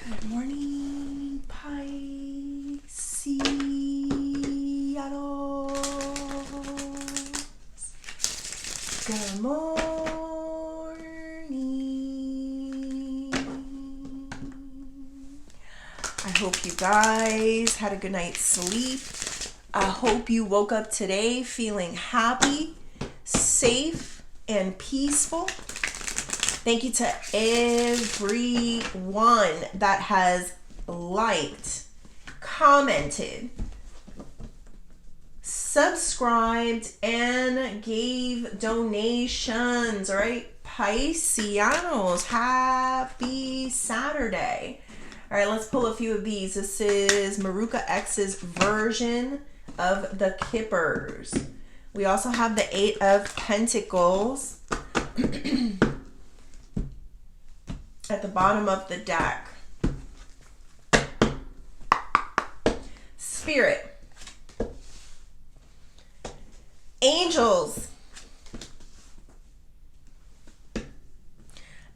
Good morning, Pisces. Good morning. I hope you guys had a good night's sleep. I hope you woke up today feeling happy, safe, and peaceful. Thank you to everyone that has liked, commented, subscribed, and gave donations. All right, Pisceanos, happy Saturday. All right, let's pull a few of these. This is Maruka X's version of the Kippers. We also have the Eight of Pentacles at the bottom of the deck. Spirit, angels,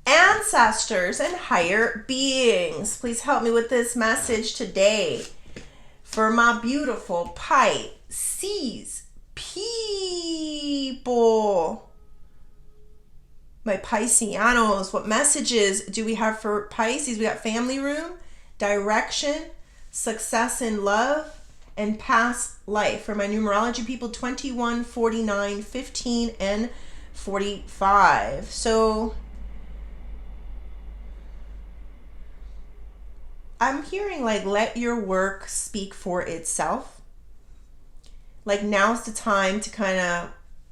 ancestors, and higher beings, please help me with this message today for my beautiful Pisces people. My Pisceanos, what messages do we have for Pisces? We got family room, direction, success in love, and past life. For my numerology people, 21, 49, 15, and 45. So I'm hearing like, let your work speak for itself. Like now's the time to kind of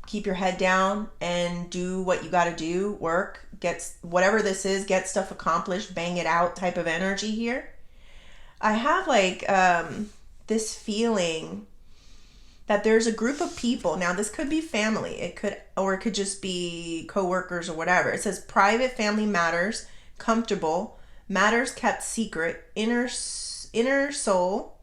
keep your head down and do what you got to do, work, get whatever this is, get stuff accomplished, bang it out type of energy here. I have like this feeling that there's a group of people. Now this could be family, it could just be co-workers or whatever. It says private family matters, comfortable, matters kept secret, inner soul,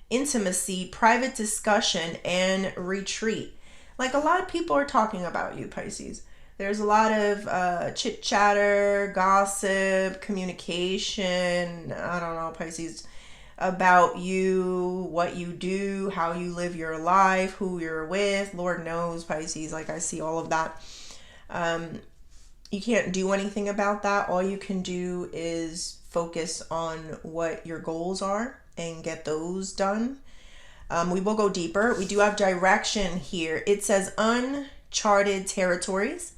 intimacy, private discussion, and retreat. Like a lot of people are talking about you, Pisces. There's a lot of chit chatter, gossip, communication, I don't know, Pisces, about you, what you do, how you live your life, who you're with. Lord knows, Pisces, like I see all of that. You can't do anything about that. All you can do is focus on what your goals are and get those done. We will go deeper. We do have direction here. It says uncharted territories,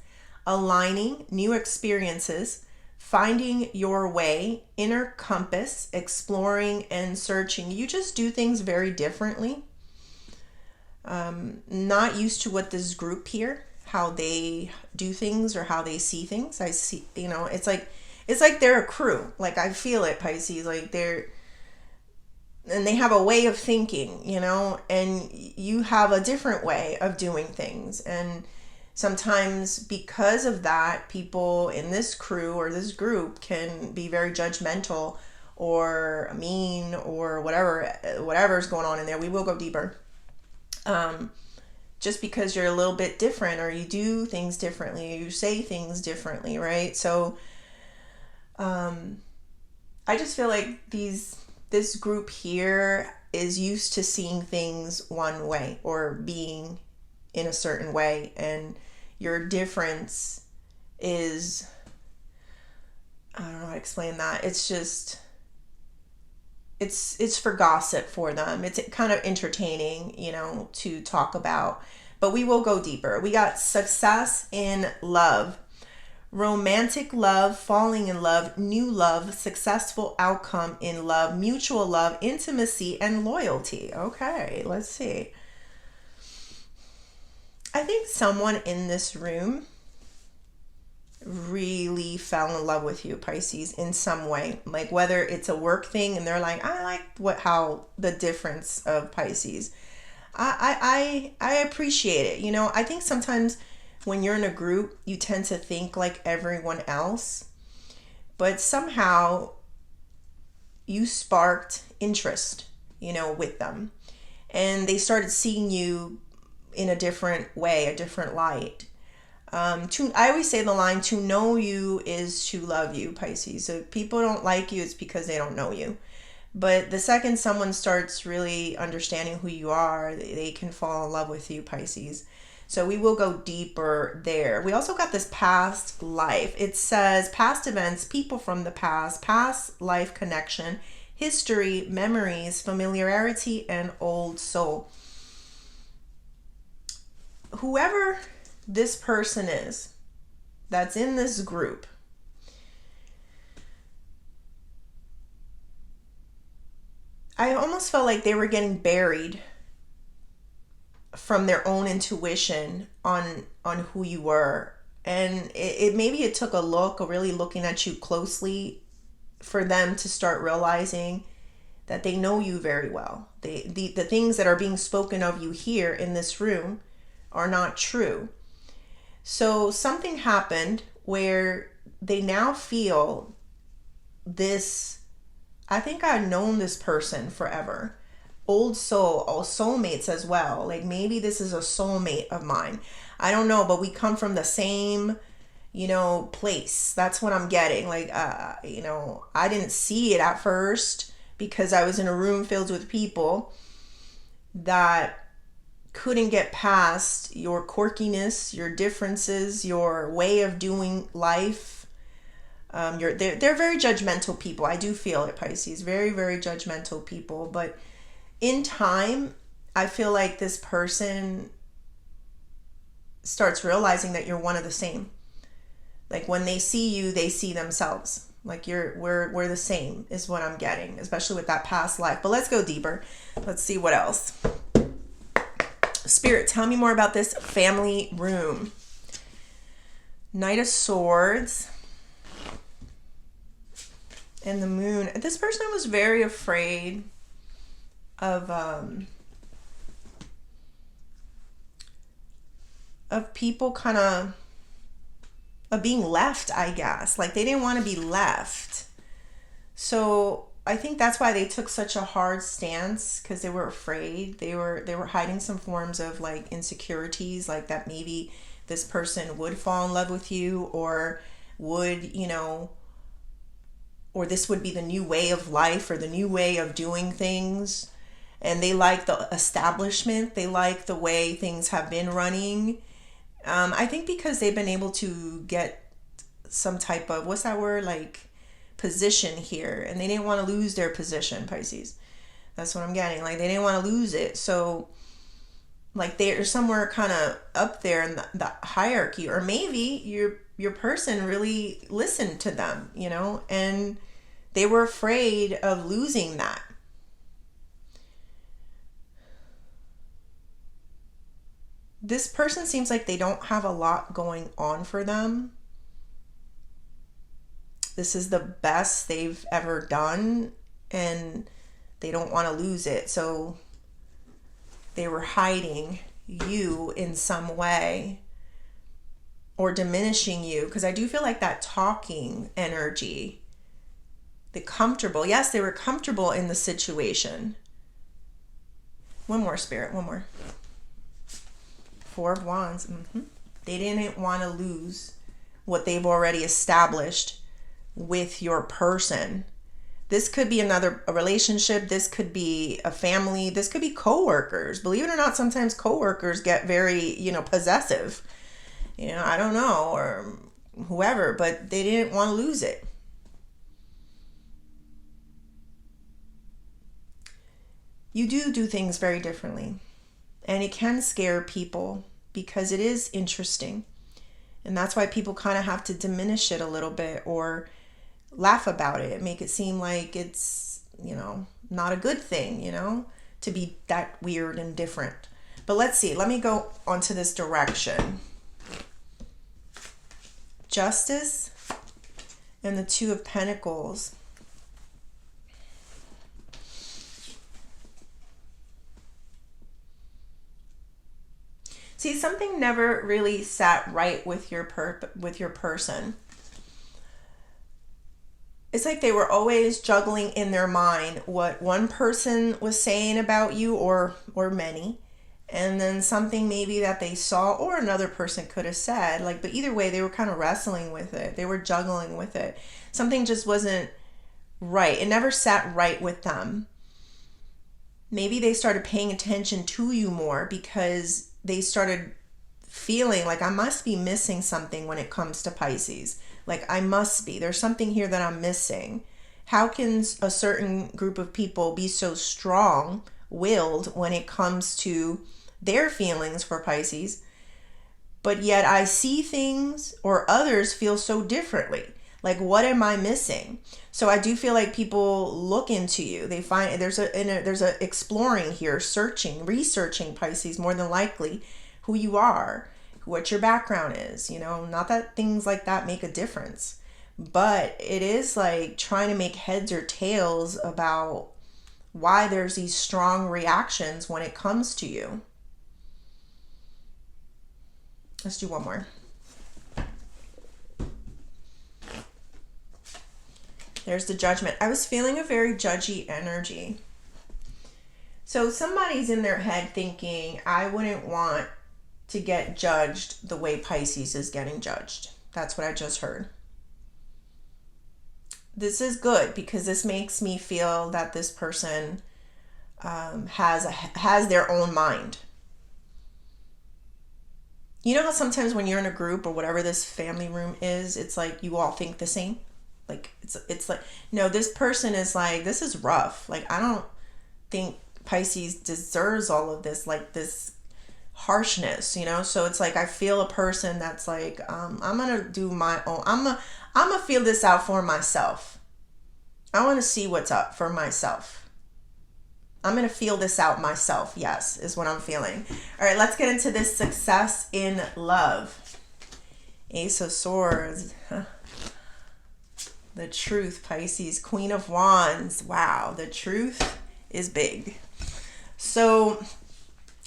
aligning, new experiences, finding your way, inner compass, exploring and searching. You just do things very differently. Not used to what this group here, how they do things or how they see things. I see, it's like they're a crew. Like I feel it, Pisces, like and they have a way of thinking, and you have a different way of doing things. And sometimes because of that, people in this crew or this group can be very judgmental or mean or whatever's going on in there. We will go deeper. Just because you're a little bit different or you do things differently, you say things differently, right? So I just feel like this group here is used to seeing things one way or being in a certain way, and your difference is, I don't know how to explain that. It's just, it's for gossip for them. It's kind of entertaining, to talk about, but we will go deeper. We got success in love, romantic love, falling in love, new love, successful outcome in love, mutual love, intimacy, and loyalty. Okay, let's see. I think someone in this room really fell in love with you, Pisces, in some way. Like whether it's a work thing and they're like, I like how the difference of Pisces. I appreciate it. I think sometimes when you're in a group, you tend to think like everyone else, but somehow you sparked interest, with them, and they started seeing you in a different way, a different light. I always say the line, to know you is to love you, Pisces. So if people don't like you, it's because they don't know you. But the second someone starts really understanding who you are, they can fall in love with you, Pisces. So we will go deeper there. We also got this past life. It says past events, people from the past life connection, history, memories, familiarity, and old soul. Whoever this person is that's in this group, I almost felt like they were getting buried from their own intuition on who you were. And it maybe it took a look, or really looking at you closely, for them to start realizing that they know you very well. The things that are being spoken of you here in this room are not true. So something happened where they now feel this, I think I've known this person forever. Old soul, or soulmates as well. Like maybe this is a soulmate of mine. I don't know, but we come from the same, place. That's what I'm getting. Like, I didn't see it at first because I was in a room filled with people that couldn't get past your quirkiness, your differences, your way of doing life. They're very judgmental people. I do feel it, Pisces. Very, very judgmental people. But in time, I feel like this person starts realizing that you're one of the same. Like when they see you, they see themselves. Like we're the same is what I'm getting, especially with that past life. But let's go deeper. Let's see what else. Spirit, tell me more about this family room. Knight of Swords and the Moon. This person was very afraid of people kind of being left, I guess. Like they didn't want to be left. So I think that's why they took such a hard stance, because they were afraid. They were hiding some forms of like insecurities, like that maybe this person would fall in love with you, or would, or this would be the new way of life or the new way of doing things. And they like the establishment. They like the way things have been running. I think because they've been able to get some type of, what's that word? Like position here. And they didn't want to lose their position, Pisces. That's what I'm getting. Like they didn't want to lose it. So like they're somewhere kind of up there in the hierarchy. Or maybe your person really listened to them, and they were afraid of losing that. This person seems like they don't have a lot going on for them. This is the best they've ever done, and they don't want to lose it. So they were hiding you in some way, or diminishing you, because I do feel like that talking energy, the comfortable. Yes, they were comfortable in the situation. One more, Spirit, one more. Four of Wands. They didn't want to lose what they've already established with your person. This could be a relationship. This could be a family. This could be coworkers. Believe it or not, sometimes coworkers get very, possessive. I don't know, or whoever, but they didn't want to lose it. You do things very differently. And it can scare people because it is interesting. And that's why people kind of have to diminish it a little bit, or laugh about it, make it seem like it's, not a good thing, to be that weird and different. But let's see. Let me go onto this direction. Justice and the Two of Pentacles. See, something never really sat right with your person. It's like they were always juggling in their mind what one person was saying about you, or many, And then something maybe that they saw or another person could have said, like, but either way, they were kind of wrestling with it. They were juggling with it. Something just wasn't right. It never sat right with them. Maybe they started paying attention to you more because they started feeling like I must be missing something when it comes to Pisces. Like I must be. There's something here that I'm missing. How can a certain group of people be so strong willed when it comes to their feelings for Pisces, but yet I see things or others feel so differently? Like, what am I missing? So I do feel like people look into you. They find there's a exploring here, searching, researching Pisces more than likely who you are, what your background is. Not that things like that make a difference, but it is like trying to make heads or tails about why there's these strong reactions when it comes to you. Let's do one more. There's the Judgment. I was feeling a very judgy energy. So somebody's in their head thinking, I wouldn't want to get judged the way Pisces is getting judged. That's what I just heard. This is good because this makes me feel that this person has their own mind. You know how sometimes when you're in a group or whatever this family room is, it's like you all think the same? Like it's like, no, this person is like, this is rough. Like I don't think Pisces deserves all of this, like this harshness, So it's like I feel a person that's like, I'm gonna do my own. I'm gonna feel this out for myself. I want to see what's up for myself. I'm gonna feel this out myself. Yes, is what I'm feeling. All right, let's get into this success in love. Ace of Swords. The Truth, Pisces, Queen of Wands. Wow, the truth is big. So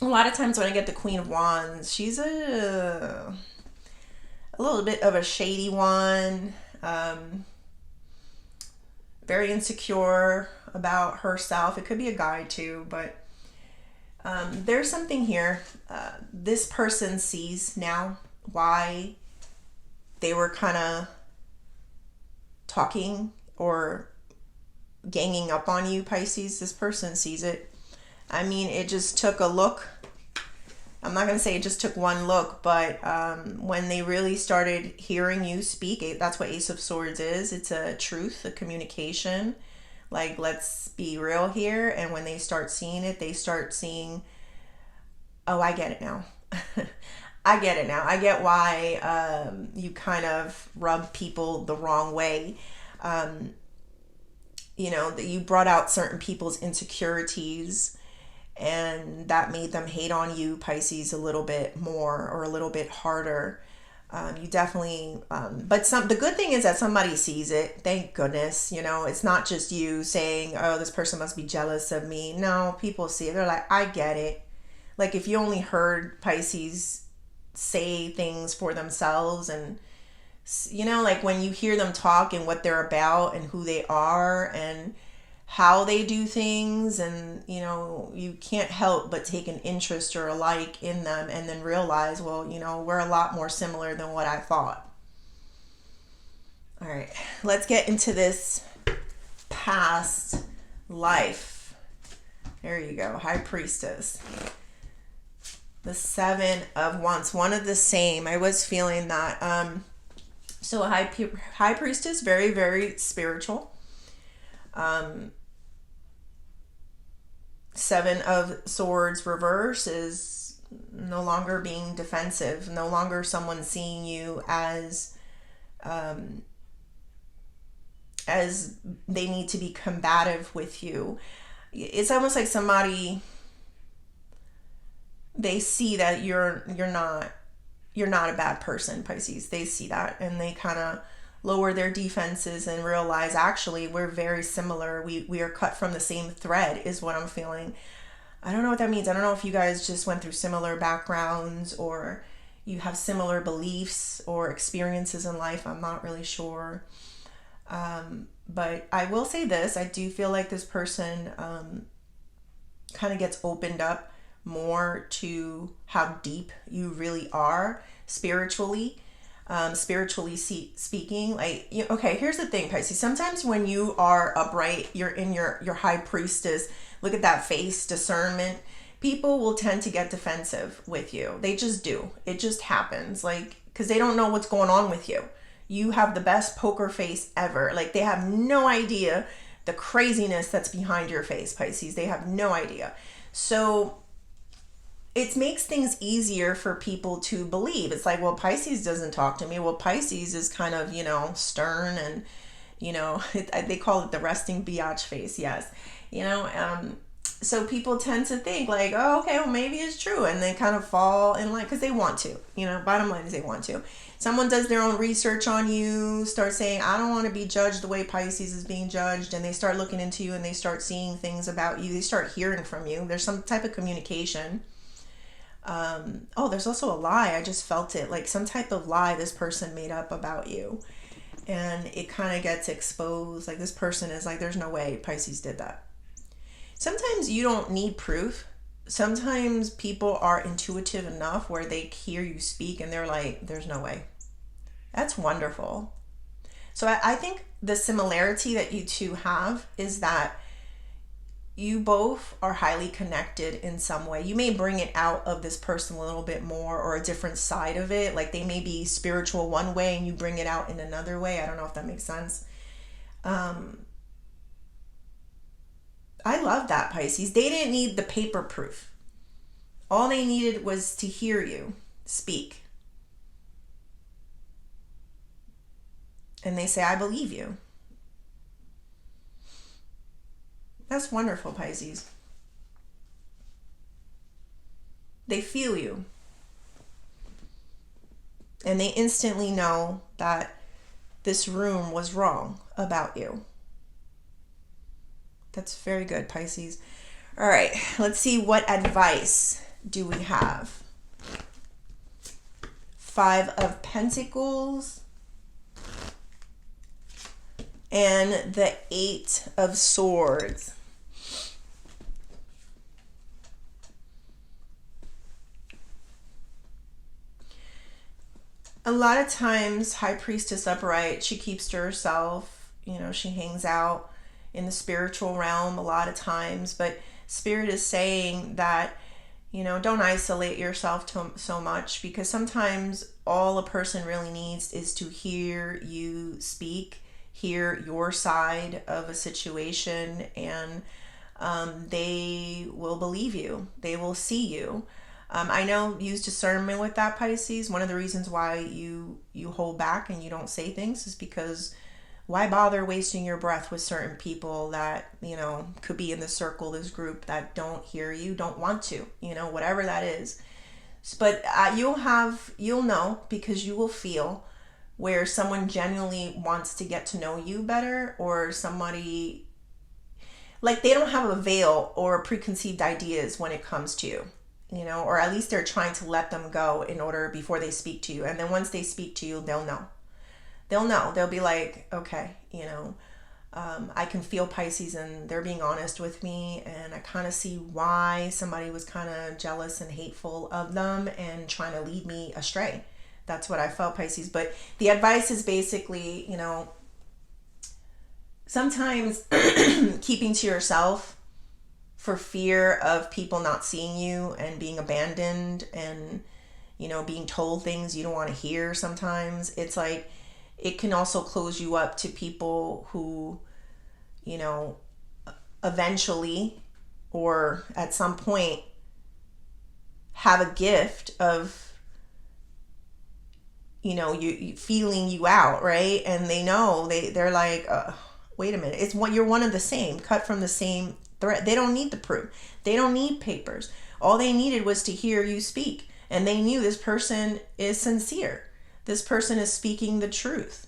a lot of times when I get the Queen of Wands, she's a little bit of a shady one, very insecure about herself. It could be a guy too, but there's something here. This person sees now why they were kind of talking or ganging up on you, Pisces. This person sees it. I mean, it just took a look. I'm not going to say it just took one look, but when they really started hearing you speak, that's what Ace of Swords is. It's a truth, a communication. Like, let's be real here. And when they start seeing it, they start seeing, oh, I get it now. I get it now. I get why you kind of rub people the wrong way. That you brought out certain people's insecurities and that made them hate on you, Pisces, a little bit more or a little bit harder. You definitely, but the good thing is that somebody sees it. Thank goodness. It's not just you saying, oh, this person must be jealous of me. No, people see it. They're like, I get it. Like if you only heard Pisces say things for themselves and, like when you hear them talk and what they're about and who they are and how they do things, and you can't help but take an interest or a like in them and then realize, well, we're a lot more similar than what I thought. All right, let's get into this past life. There you go, High Priestess. The Seven of Wands, one of the same. I was feeling that. So a high priestess, very, very spiritual. Seven of Swords reverse is no longer being defensive, no longer someone seeing you as they need to be combative with you. It's almost like somebody, they see that you're not a bad person, Pisces. They see that and they kind of lower their defenses and realize, actually, we're very similar. We are cut from the same thread is what I'm feeling. I don't know what that means. I don't know if you guys just went through similar backgrounds or you have similar beliefs or experiences in life. I'm not really sure. But I will say this. I do feel like this person kind of gets opened up more to how deep you really are spiritually. Speaking, like, okay, here's the thing, Pisces. Sometimes when you are upright, you're in your high priestess, look at that face, discernment, people will tend to get defensive with you. They just do. It just happens, like, because they don't know what's going on with you. You have the best poker face ever. Like, they have no idea the craziness that's behind your face, Pisces. They have no idea. So it makes things easier for people to believe. It's like, well, Pisces doesn't talk to me. Well, Pisces is kind of, stern and, they call it the resting biatch face. Yes. So people tend to think like, oh, okay, well, maybe it's true. And they kind of fall in line because they want to, bottom line is they want to. Someone does their own research on you, start saying, I don't want to be judged the way Pisces is being judged. And they start looking into you and they start seeing things about you. They start hearing from you. There's some type of communication. There's also a lie. I just felt it, like some type of lie this person made up about you. And it kind of gets exposed. Like, this person is like, there's no way Pisces did that. Sometimes you don't need proof. Sometimes people are intuitive enough where they hear you speak and they're like, there's no way. That's wonderful. So I think the similarity that you two have is that you both are highly connected in some way. You may bring it out of this person a little bit more, or a different side of it. Like, they may be spiritual one way and you bring it out in another way. I don't know if that makes sense. I love that, Pisces. They didn't need the paper proof. All they needed was to hear you speak. And they say, I believe you. That's wonderful, Pisces. They feel you. And they instantly know that this room was wrong about you. That's very good, Pisces. All right, let's see, what advice do we have? 5 of Pentacles and the 8 of Swords. A lot of times, High Priestess upright, she keeps to herself. She hangs out in the spiritual realm a lot of times, but Spirit is saying that, don't isolate yourself so much, because sometimes all a person really needs is to hear you speak, hear your side of a situation, and they will believe you. They will see you. I know, use discernment with that, Pisces. One of the reasons why you hold back and you don't say things is because why bother wasting your breath with certain people that, could be in the circle, this group that don't hear you, don't want to, whatever that is. But you'll know, because you will feel where someone genuinely wants to get to know you better, or somebody, like, they don't have a veil or preconceived ideas when it comes to you, or at least they're trying to let them go before they speak to you. And then once they speak to you, they'll know. They'll be like, okay, I can feel Pisces and they're being honest with me, and I kind of see why somebody was kind of jealous and hateful of them and trying to lead me astray. That's what I felt, Pisces. But the advice is basically, sometimes keeping to yourself for fear of people not seeing you and being abandoned and, being told things you don't want to hear sometimes. It's like, it can also close you up to people who, eventually or at some point have a gift of, you feeling you out, right? And they know, they're like, wait a minute, you're one of the same, cut from the same thread. They don't need the proof. They don't need papers. All they needed was to hear you speak. And they knew this person is sincere. This person is speaking the truth.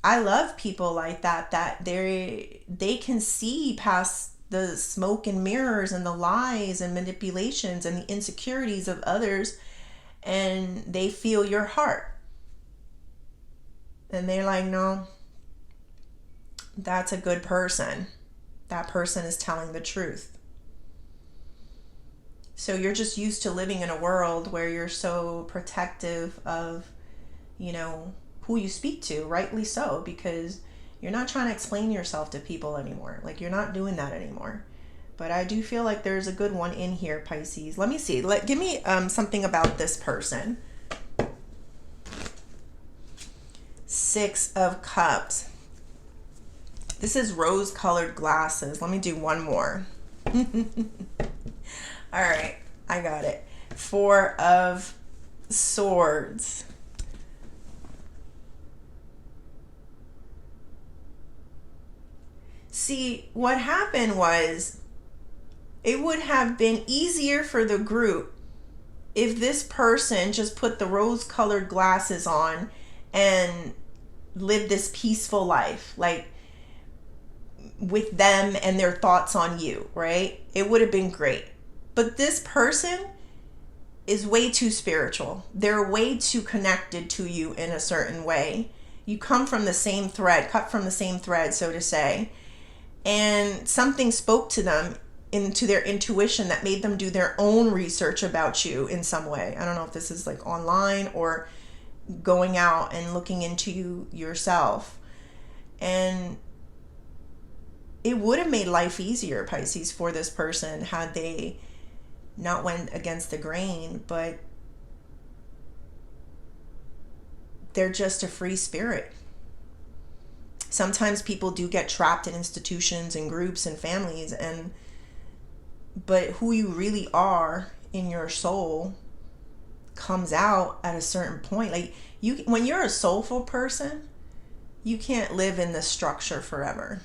I love people like that they can see past the smoke and mirrors and the lies and manipulations and the insecurities of others, and they feel your heart. And they're like, no, that's a good person. That person is telling the truth. So you're just used to living in a world where you're so protective of, you know, who you speak to, rightly so, because you're not trying to explain yourself to people anymore. Like, you're not doing that anymore. But I do feel like there's a good one in here, Pisces. Let me see. Give me something about this person. Six of Cups. This is rose-colored glasses. Let me do one more. All right, I got it. Four of Swords. See, what happened was, it would have been easier for the group if this person just put the rose-colored glasses on and lived this peaceful life, like with them and their thoughts on you, right? It would have been great. But this person is way too spiritual. They're way too connected to you in a certain way. You come from the same thread, cut from the same thread, so to say. And something spoke to them into their intuition that made them do their own research about you in some way. I don't know if this is like online or going out and looking into you yourself. And it would have made life easier, Pisces, for this person had they not went against the grain, but they're just a free spirit. Sometimes people do get trapped in institutions and groups and families, but who you really are in your soul comes out at a certain point. Like, when you're a soulful person, you can't live in this structure forever.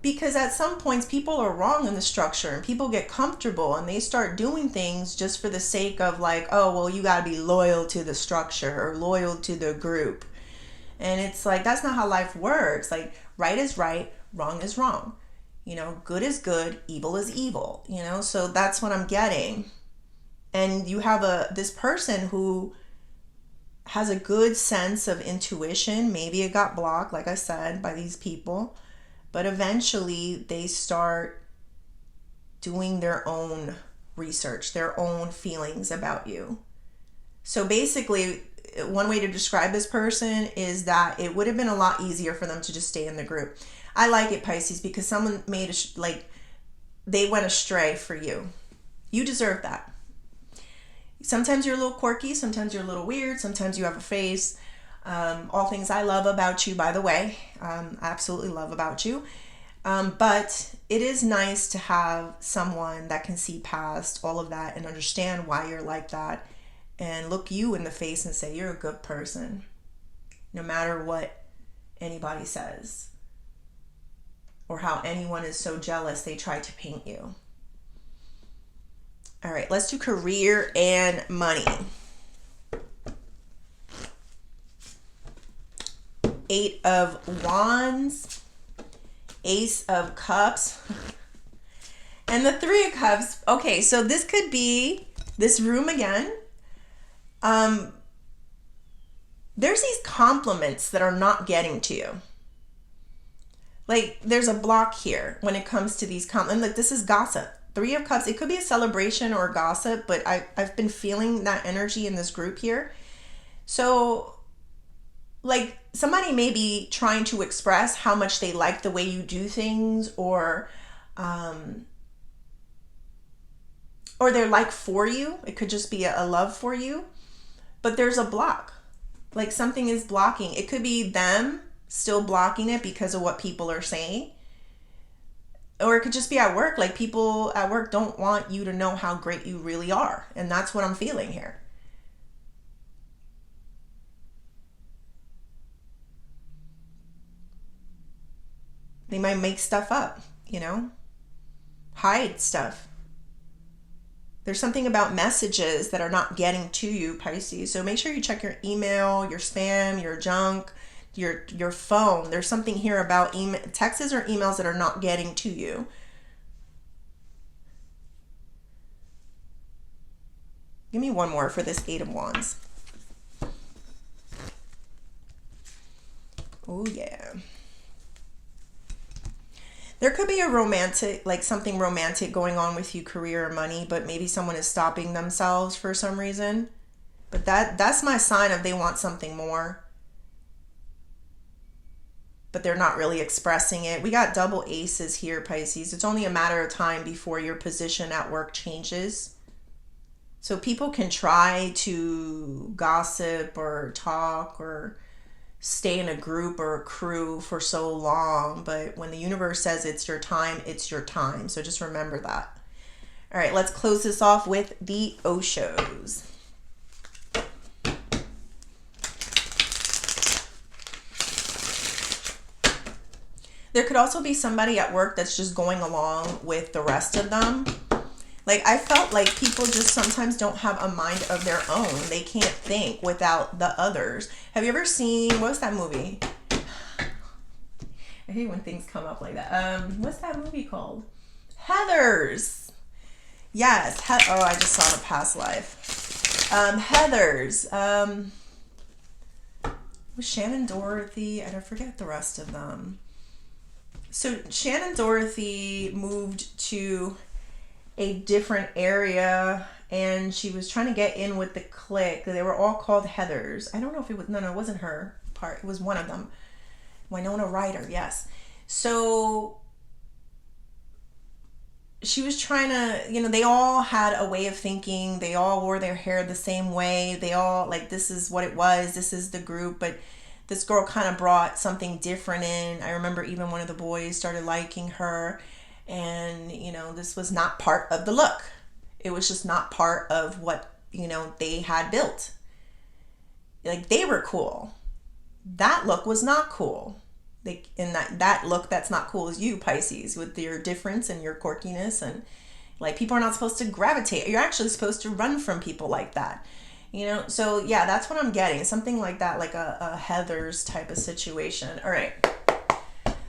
Because at some points people are wrong in the structure and people get comfortable and they start doing things just for the sake of, like, oh, well, you got to be loyal to the structure or loyal to the group. And it's like, that's not how life works. Like, right is right, wrong is wrong. You know, good is good, evil is evil. You know, so that's what I'm getting. And you have this person who has a good sense of intuition. Maybe it got blocked, like I said, by these people. But eventually they start doing their own research, their own feelings about you. So basically, one way to describe this person is that it would have been a lot easier for them to just stay in the group. I like it, Pisces, because someone they went astray for you. You deserve that. Sometimes you're a little quirky, sometimes you're a little weird, sometimes you have a face. All things I love about you, by the way. I absolutely love about you. But it is nice to have someone that can see past all of that and understand why you're like that and look you in the face and say you're a good person, no matter what anybody says or how anyone is so jealous they try to paint you. All right, let's do career and money. Eight of Wands, Ace of Cups, and the Three of Cups. Okay, so this could be this room again. There's these compliments that are not getting to you. Like, there's a block here when it comes to these compliments. Like, this is gossip. Three of Cups. It could be a celebration or a gossip, but I've been feeling that energy in this group here. So, like, somebody may be trying to express how much they like the way you do things, or they're like for you. It could just be a love for you, but there's a block. Like, something is blocking. It could be them still blocking it because of what people are saying, or it could just be at work. Like, people at work don't want you to know how great you really are, and that's what I'm feeling here. They might make stuff up, you know, hide stuff. There's something about messages that are not getting to you, Pisces. So make sure you check your email, your spam, your junk, your phone. There's something here about texts or emails that are not getting to you. Give me one more for this Eight of Wands. Oh, yeah. There could be a romantic, like something romantic going on with you, career or money, but maybe someone is stopping themselves for some reason. But that's my sign of they want something more, but they're not really expressing it. We got double aces here, Pisces. It's only a matter of time before your position at work changes. So people can try to gossip or talk or stay in a group or a crew for so long, but when the universe says it's your time, it's your time. So just remember that. All right, let's close this off with the Oshos. There could also be somebody at work that's just going along with the rest of them. Like, I felt like people just sometimes don't have a mind of their own. They can't think without the others. Have you ever seen, what was that movie? I hate when things come up like that. What's that movie called? Heathers. Yes. Oh, I just saw the past life. Heathers. Was Shannon Dorothy? I don't forget the rest of them. So Shannon Dorothy moved to a different area and she was trying to get in with the clique. They were all called Heathers. I don't know if it was, no, it wasn't her part. It was one of them. Winona Ryder, yes. So she was trying to, they all had a way of thinking. They all wore their hair the same way. They all, like, this is what it was. This is the group. But this girl kind of brought something different in. I remember even one of the boys started liking her. And, this was not part of the look. It was just not part of what, they had built. Like, they were cool. That look was not cool. And that look that's not cool is you, Pisces, with your difference and your quirkiness. And, like, people are not supposed to gravitate. You're actually supposed to run from people like that. So, yeah, that's what I'm getting. Something like that, like a Heathers type of situation. All right.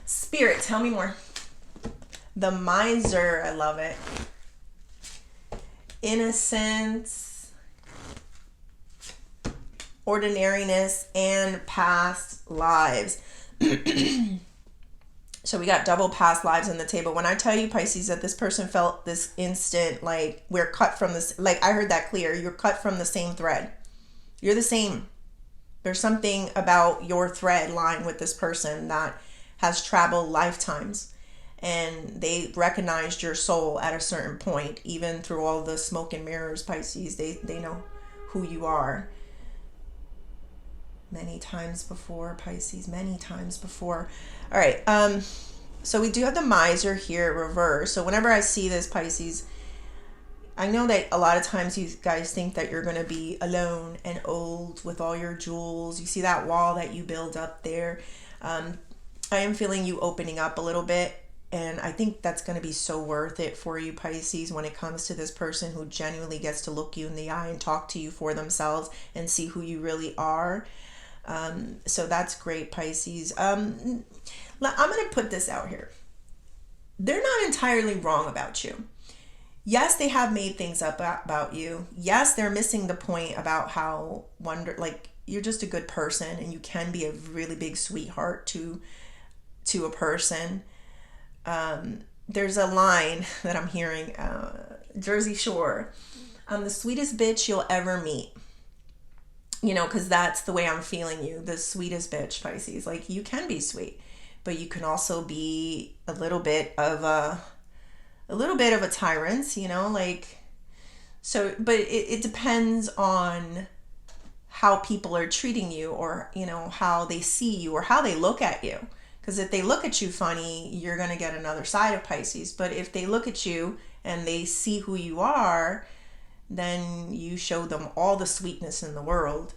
Spirit, tell me more. The Miser, I love it. Innocence, ordinariness, and past lives. So we got double past lives on the table. When I tell you, Pisces, that this person felt this instant, like, we're cut from this, like, I heard that clear. You're cut from the same thread. You're the same. There's something about your thread line with this person that has traveled lifetimes. And they recognized your soul at a certain point, even through all the smoke and mirrors, Pisces. They know who you are. Many times before, Pisces, many times before. All right, so we do have the Miser here reverse. So whenever I see this, Pisces, I know that a lot of times you guys think that you're going to be alone and old with all your jewels. You see that wall that you build up there. I am feeling you opening up a little bit. And I think that's going to be so worth it for you, Pisces, when it comes to this person who genuinely gets to look you in the eye and talk to you for themselves and see who you really are. So that's great, Pisces. I'm going to put this out here. They're not entirely wrong about you. Yes, they have made things up about you. Yes, they're missing the point about how you're just a good person and you can be a really big sweetheart to a person. There's a line that I'm hearing, Jersey Shore. I'm the sweetest bitch you'll ever meet. Because that's the way I'm feeling you, the sweetest bitch, Pisces. Like, you can be sweet, but you can also be a little bit of a tyrant, so, but it depends on how people are treating you, or, how they see you or how they look at you. Because if they look at you funny, you're going to get another side of Pisces. But if they look at you and they see who you are, then you show them all the sweetness in the world.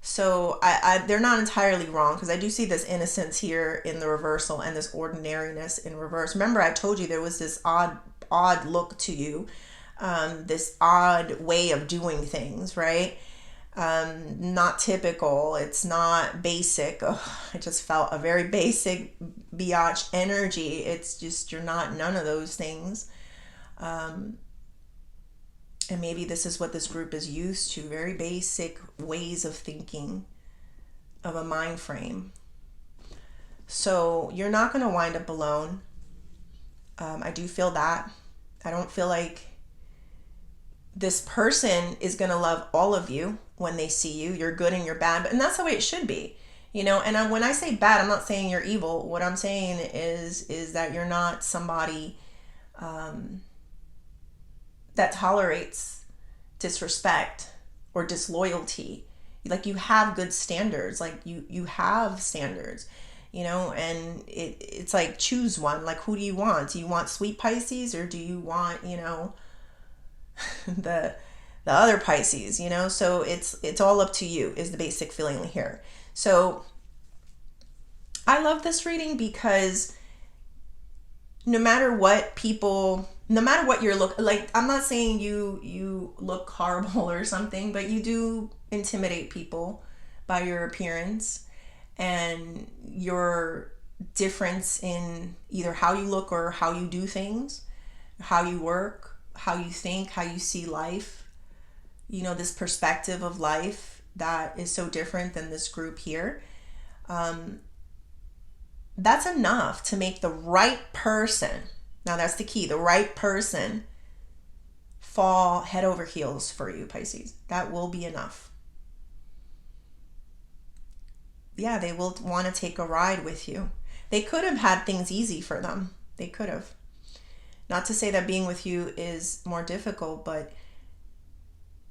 So they're not entirely wrong, because I do see this innocence here in the reversal and this ordinariness in reverse. Remember, I told you there was this odd look to you, this odd way of doing things, right? Not typical. It's not basic. I just felt a very basic biatch energy. It's just, you're not none of those things. And maybe this is what this group is used to. Very basic ways of thinking, of a mind frame. So you're not going to wind up alone. I do feel that. I don't feel like this person is going to love all of you when they see you. You're good and you're bad, and that's the way it should be. And when I say bad, I'm not saying you're evil. What I'm saying is that you're not somebody that tolerates disrespect or disloyalty. Like, you have good standards. Like, you have standards, and it's like, choose one. Like, who do you want? Do you want sweet Pisces, or do you want, the other Pisces, So it's all up to you is the basic feeling here. So I love this reading because no matter what you're like, I'm not saying you look horrible or something, but you do intimidate people by your appearance and your difference in either how you look or how you do things, how you work, how you think, how you see life. This perspective of life that is so different than this group here. That's enough to make the right person, now that's the key, the right person, fall head over heels for you, Pisces. That will be enough. Yeah, they will want to take a ride with you. They could have had things easy for them. They could have. Not to say that being with you is more difficult, but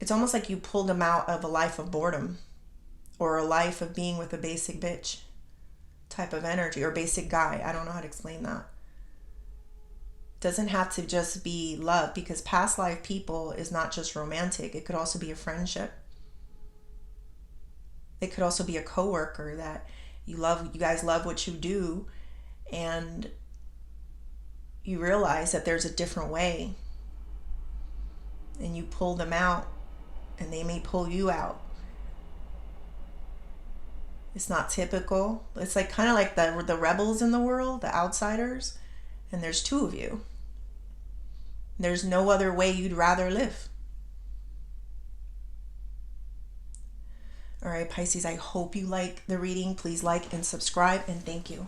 it's almost like you pulled them out of a life of boredom or a life of being with a basic bitch type of energy, or basic guy. I don't know how to explain that. It doesn't have to just be love, because past life people is not just romantic. It could also be a friendship. It could also be a coworker that you guys love what you do, and you realize that there's a different way, and you pull them out and they may pull you out. It's not typical. It's like kind of like the rebels in the world, the outsiders, and there's two of you. There's no other way you'd rather live. All right, Pisces, I hope you like the reading. Please like and subscribe, and thank you.